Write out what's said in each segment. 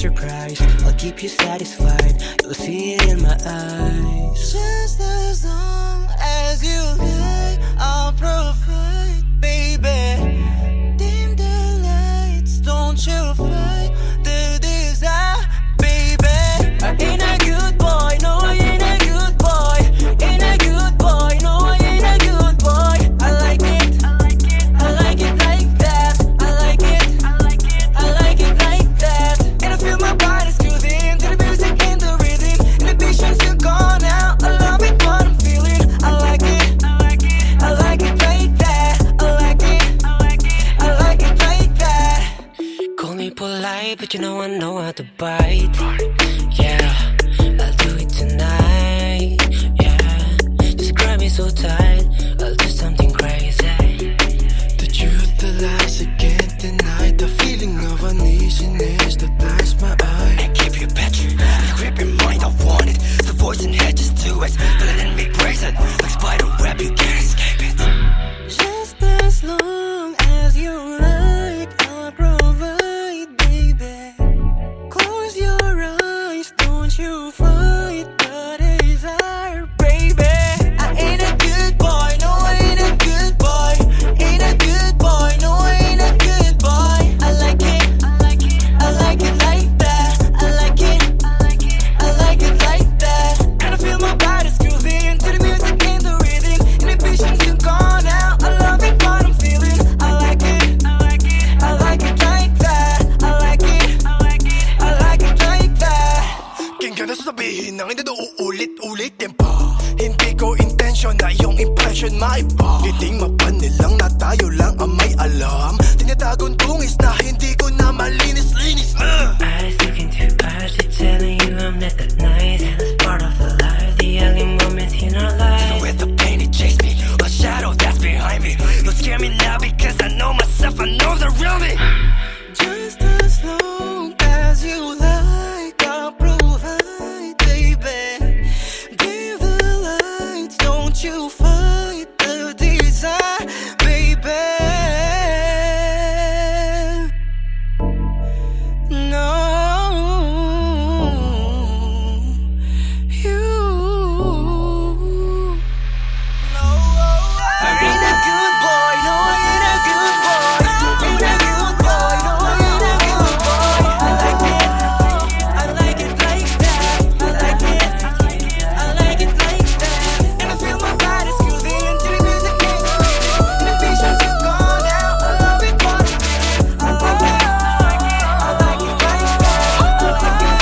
surprise. I'll keep you satisfied, you'll see it in my eyes. Just as long as you lie, I'll provide, baby. Dim the lights, don't you fight the desire, baby. I ain't a good boy, no I ain't a good boy. Ain't a good boy, no I ain't a good boy. I like it, I like it like that. I like it, I like it like that. And I feel my body's grooving to the music and the rhythm. Inhibitions are gone now, I love it what I'm feeling. I like it, I like it like that. I like it, I like it like that. Call me polite, but you know I know how to bite. Yeah, I'll do it tonight. Yeah, just grab me so tight, I'll do something crazy. The truth, the lies I can't deny. The feeling of uneasiness that blinds my eye. And keep you petrified, you grip your mind, I want it. The voice in head just do it, feel it in me, brace it. Like spider web, you can't escape it. Just as long as you like, I'll provide, baby. Close your eyes, don't you fight the desire, baby. I ain't a good boy, no I ain't a good boy. Ain't a good boy, no I ain't a good boy. I like it, I like it like that. I like it, I like it like that. And I feel my body's grooving to the music and the rhythm. Inhibitions are gone now, I love it what I'm feeling. I like it, I like it like that. I like it, I like it like that. Kinggan na sasabihin ng hindi uulit-ulitin pa. Hindi ko intention na yung impression maiba. Titing mapanin lang na tayo lang ang may alam. Tinatagong tungis na hindi ko na malinis-linis. I was looking too past it, telling you I'm not that nice. That's part of the life, the early moments in our lives. With the pain it chased me, a shadow that's behind me. Don't scare me now because I know myself, I know the real me. Just as long as you like, I'll provide, baby. Give the lights, don't you fight the desire, baby. No, you. I ain't a good boy, no I ain't a good boy. Ain't a good boy, no I ain't a good boy. I like it, I like it like that. I like it, I like it like that. And I feel my body's grooving to the music and the rhythm. Inhibitions are gone now, I love it what I'm feeling. I like it, I like it like that. I like it,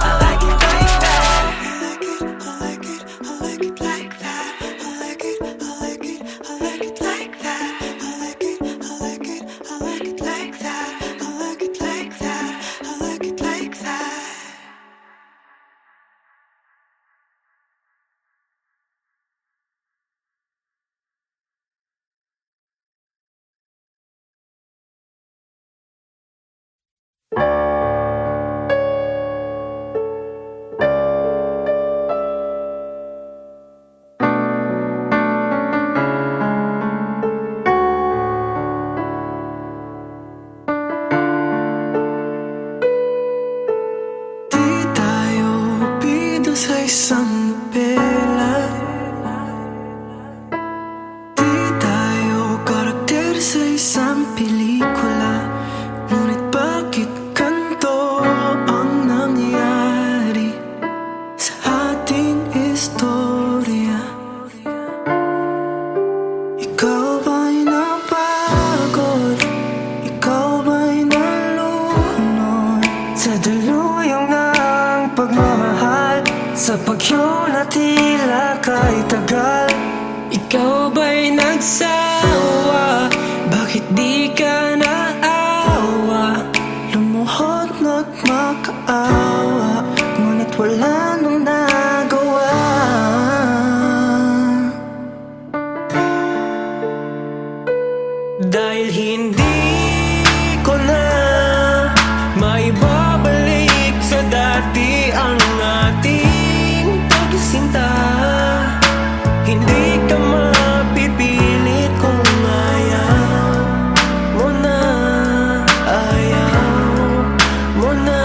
I like it like that. I like it, I like it, I like it like that. I like it, I like it, I like it like that. I like it, I like it, I like it like that. I like it like that. I like it like that. Di tayo pido sa isang nobela. Di tayo karakter sa isang pelikula. Ngunit bakit ganito ang nangyari sa ating istorya? Ikaw ba'y napagod? Ikaw ba'y nalunod sa daluyong ng pagmamahal? Sa bagyo na tila kay tagal. Ikaw ba'y nagsawa? Bakit di ka naawa? Lumuhod na't makaawa, ngunit wala nang nagawa. Dahil hindi ko na maibabalik sa dati ang ating pagsinta. Hindi ka mapipilit kung ayaw mo na, ayaw mo na.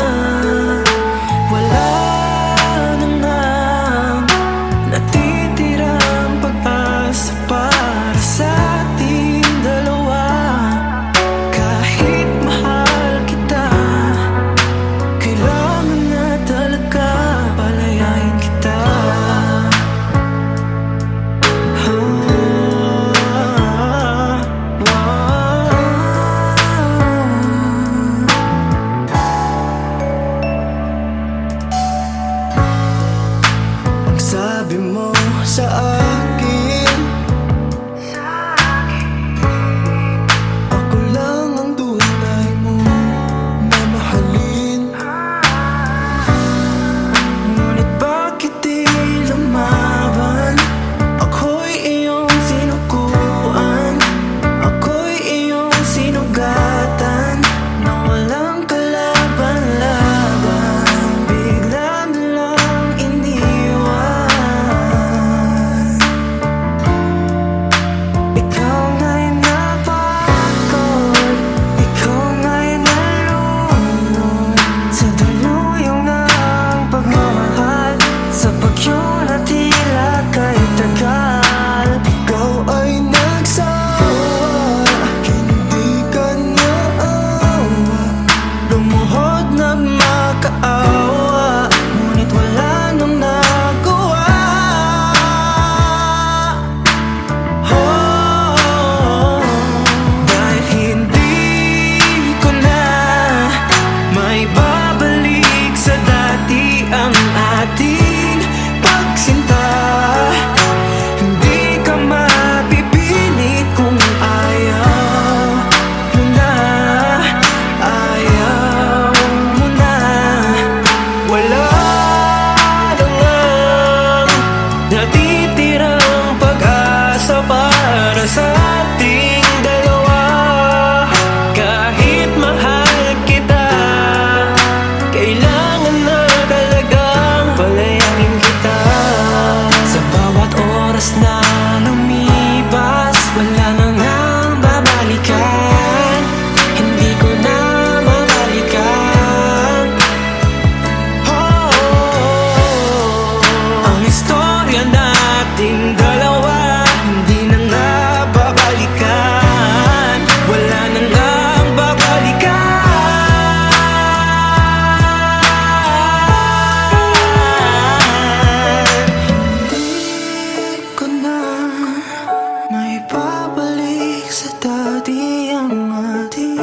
di ang ating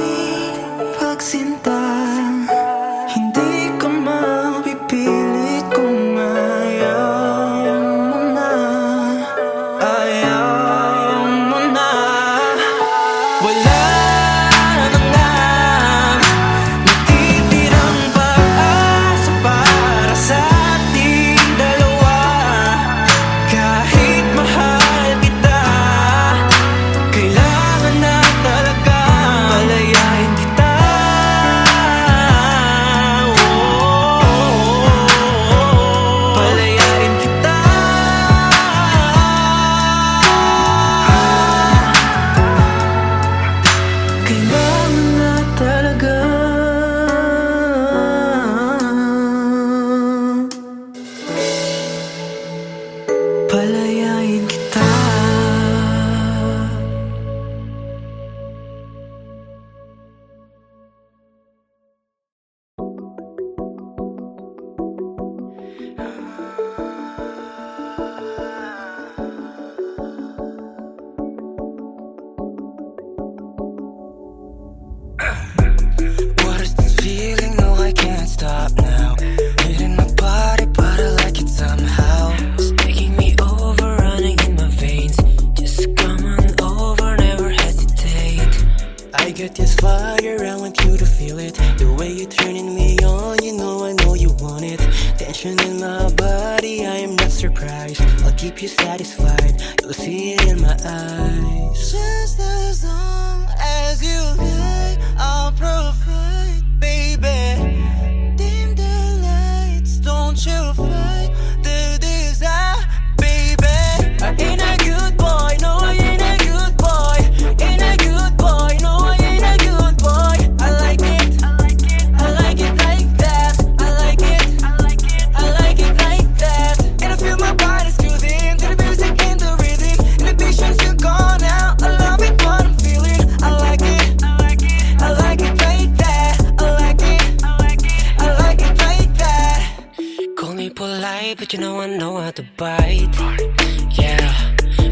pagsinta. Hindi ka mapipilit kung ayaw mo na. Ayaw mo na. Wala na nga natitirang pag-asa para sa ating dalawa. Kahit mahal kita, kailangan na talaga palayain kita. Palayain kita. Kailangan na talaga palayain kita. What is this feeling? No, I can't stop now. Hitting my body, but I like it somehow. It's taking me over, running in my veins. Just come on over, never hesitate. I got this fire, I want you to feel it. The way you're turning me on, you know I know you want it. Tension in my body, I am not surprised. I'll keep you satisfied, you'll see it in my eyes. Just as long as you like, I'll provide, baby. Dim the lights, don't you fight the desire, baby. I ain't a good boy, no I ain't a good boy. Ain't a good boy, no I ain't a good boy. I like it, I like it like that. I like it, I like it like that. And I feel my body's grooving to the music and the rhythm. Inhibitions are gone now, I love it what I'm feeling. I like it, I like it like that. I like it, I like it like that. Call me polite, but you know I know how to bite. Yeah,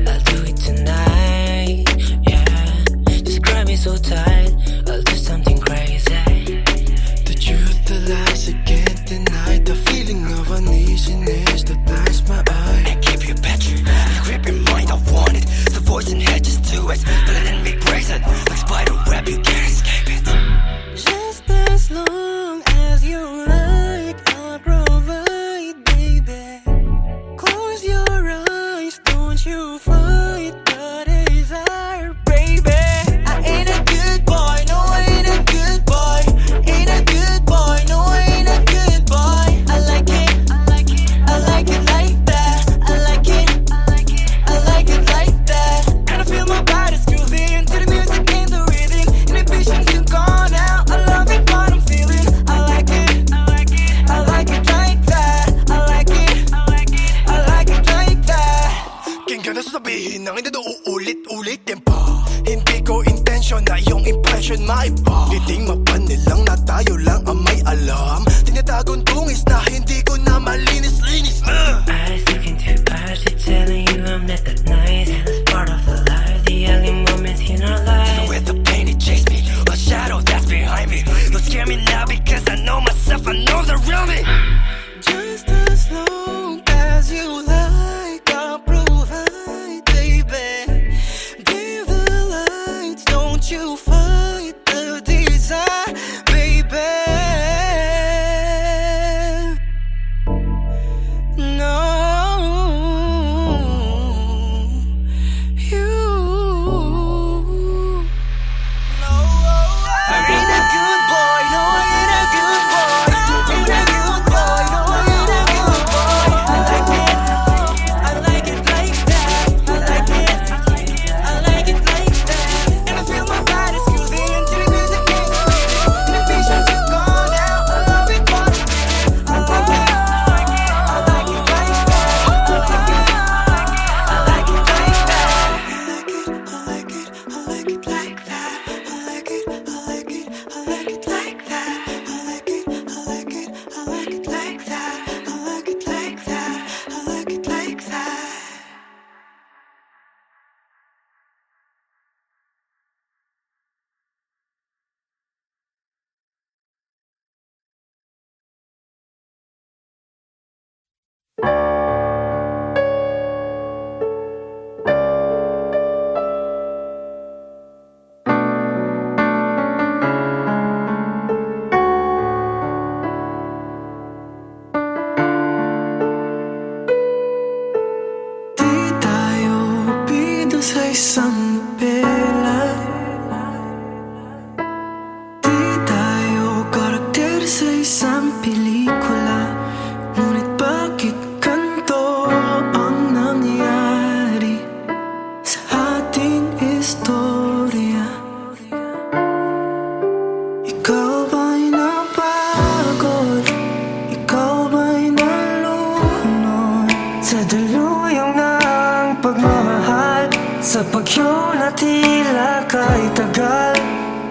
I'll do it tonight. Yeah, just grab me so tight. I'll do something crazy. The truth, the lies, I can't deny. The feeling of uneasiness that ties my eye. I keep you better, I grip your mind, I want it. The voice in head, just do it. Feel it in me, brace it. Like spider web, you can't escape it. Just as long as you like, I'll provide, baby. Close your eyes, don't you fight the desire, baby. I ain't a good boy, no I ain't a good boy. Ain't a good boy, no I ain't a good boy. I like it, I like it like that. I like it, I like it like that. And I feel my body's grooving to the music and the rhythm. Inhibitions are gone now, I love it what I'm feeling. I like it, I like it like that. I like it, I like it like that. Kinggan na sasabihin ng hindi na uulit-ulitin pa. Hindi ko intention na iyong impression maiba. Kiting mapanilang na tayo lang ang may alam. Tinatagong tungis na hindi ko na malinis-linis. I was looking too past it, telling you I'm not that nice. And it's part of the life, the ugly moments in our lives. With the pain it chased me, a shadow that's behind me. Don't scare me now because I know myself, I know the real me. Just as long as you like, I'll provide, baby. Give the lights, don't you fight the desire, baby. No, you. No, I ain't a good boy, no I ain't a good boy. Ain't a good boy, no I ain't a good boy. I like it, I like it like that. I like it, I like it like that. And I feel my body's Sa bagyo na tila kay tagal,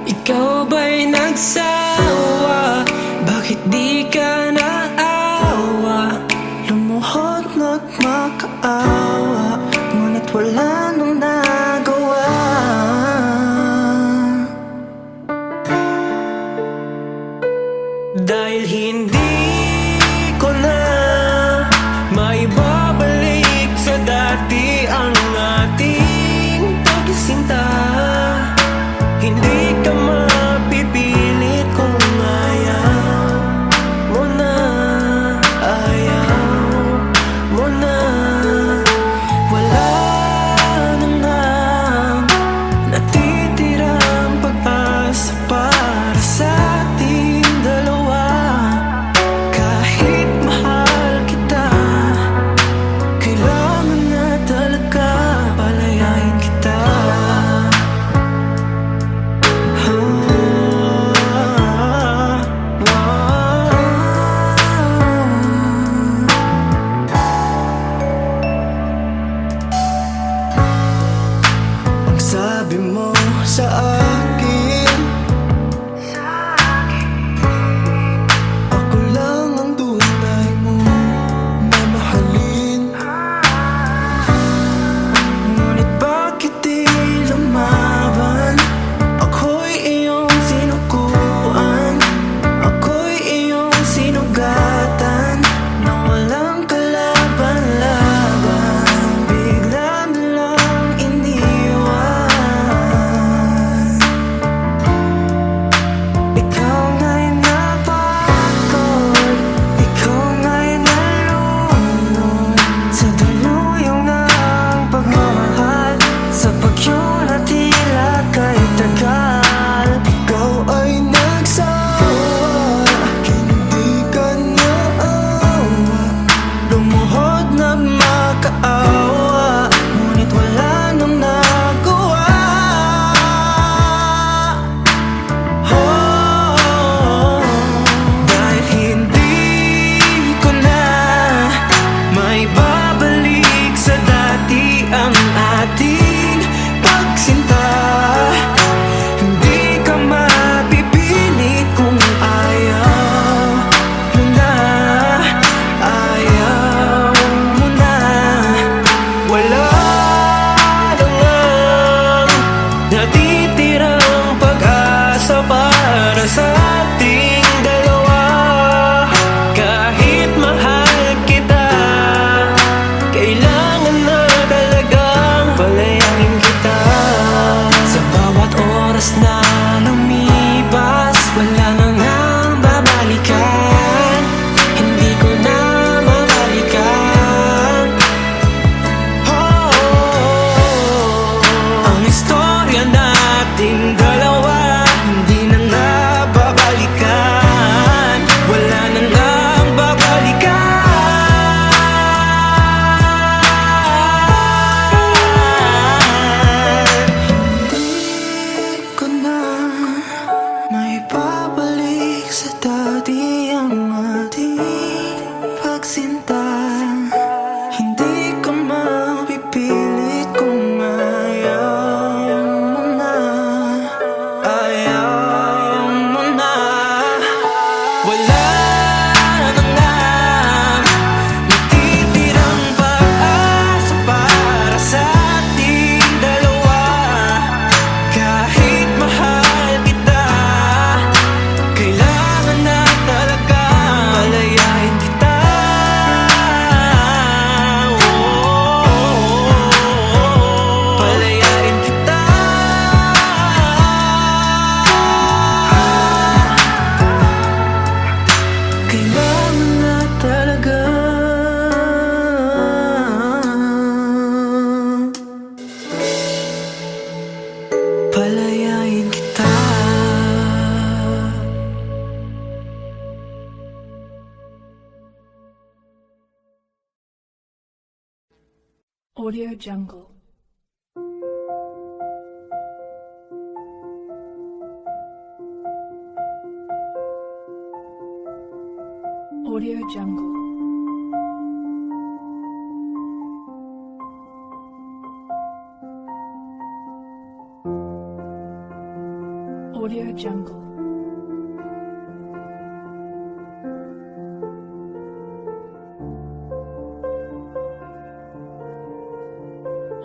Ikaw ba'y nagsawa? Bakit di ka naawa? lumuhod na't makaawa, ngunit wala nang nagawa. Dahil hindi ko na maibabalik sa dati ang ating pagsinta. Hindi ka mapipilit kung ayaw mo na, ayaw mo na. Wala na nga natitirang pag-asa para sa ating dalawa. Kahit mahal kita, kailangan na talaga palayain kita. Ang sabi mo sa akin, ako lang ang tunay mo mamahalin. Ngunit bakit di lumaban? Ako'y iyong sinukuan, ako'y iyong sinugatan, na walang kalaban-laban, bigla na lang iniwan. Ikaw nga'y napagod, ikaw nga'y nalulunod sa daluyong ng pagmamahal. Sa bagyo na tila kay tagal, ikaw ay nagsawa, hindi ka naawa, lumuhod na makaawa, ngunit wala nang nagawa. Dahil hindi ko na maibabalik sa dati ang ating pagsinta. Hindi ka mapipilit kung ayaw mo na, ayaw mo na. Wala na ngang natitirang pag-asa para sa ating dalawa. Kahit mahal kita, kailangan na talagang palayain kita. Sa bawat oras na lumipas, wala na ngang babalikan, hindi ko na mabalikan. Ang istorya nating dalawa, hindi na nga babalikan, wala na ngang babalikan. Hindi ko na maibabalik sa dati ang ating pagsinta. Hindi ka mapipilit kung ayaw mo na, ayaw mo na. Wala na nga natitirang pag-asa para sa ating dalawa. Kahit mahal kita, kailangan na talaga palayain kita. Palayain kita. Kailangan na talaga palayain kita. Audio Jungle. Audio Jungle. Audio Jungle.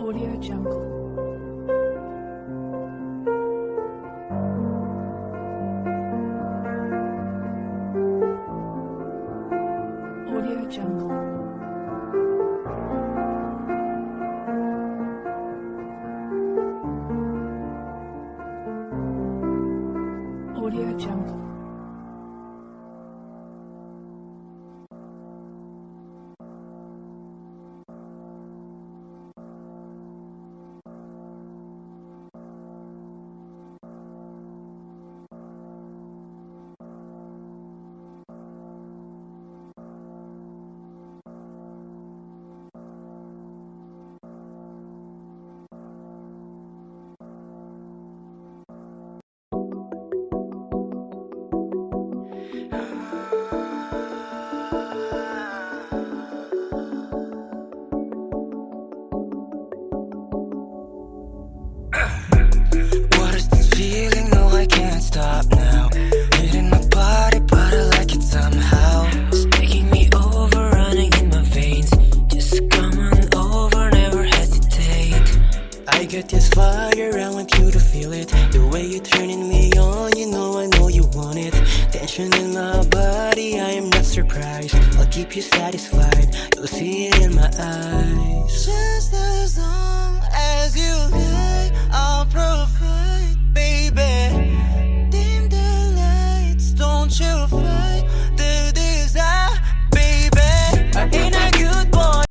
Audio Jungle. Audio Jungle. Audio Jungle. What is this feeling? No, I can't stop now. Hitting my body, but I like it somehow. It's taking me over, running in my veins. Just come on over, never hesitate. I got this fire, I want you to feel it. The way you're turning me on, you know I know you want it. Tension in my body, I am not surprised. I'll keep you satisfied, you'll see it in my eyes. Just as long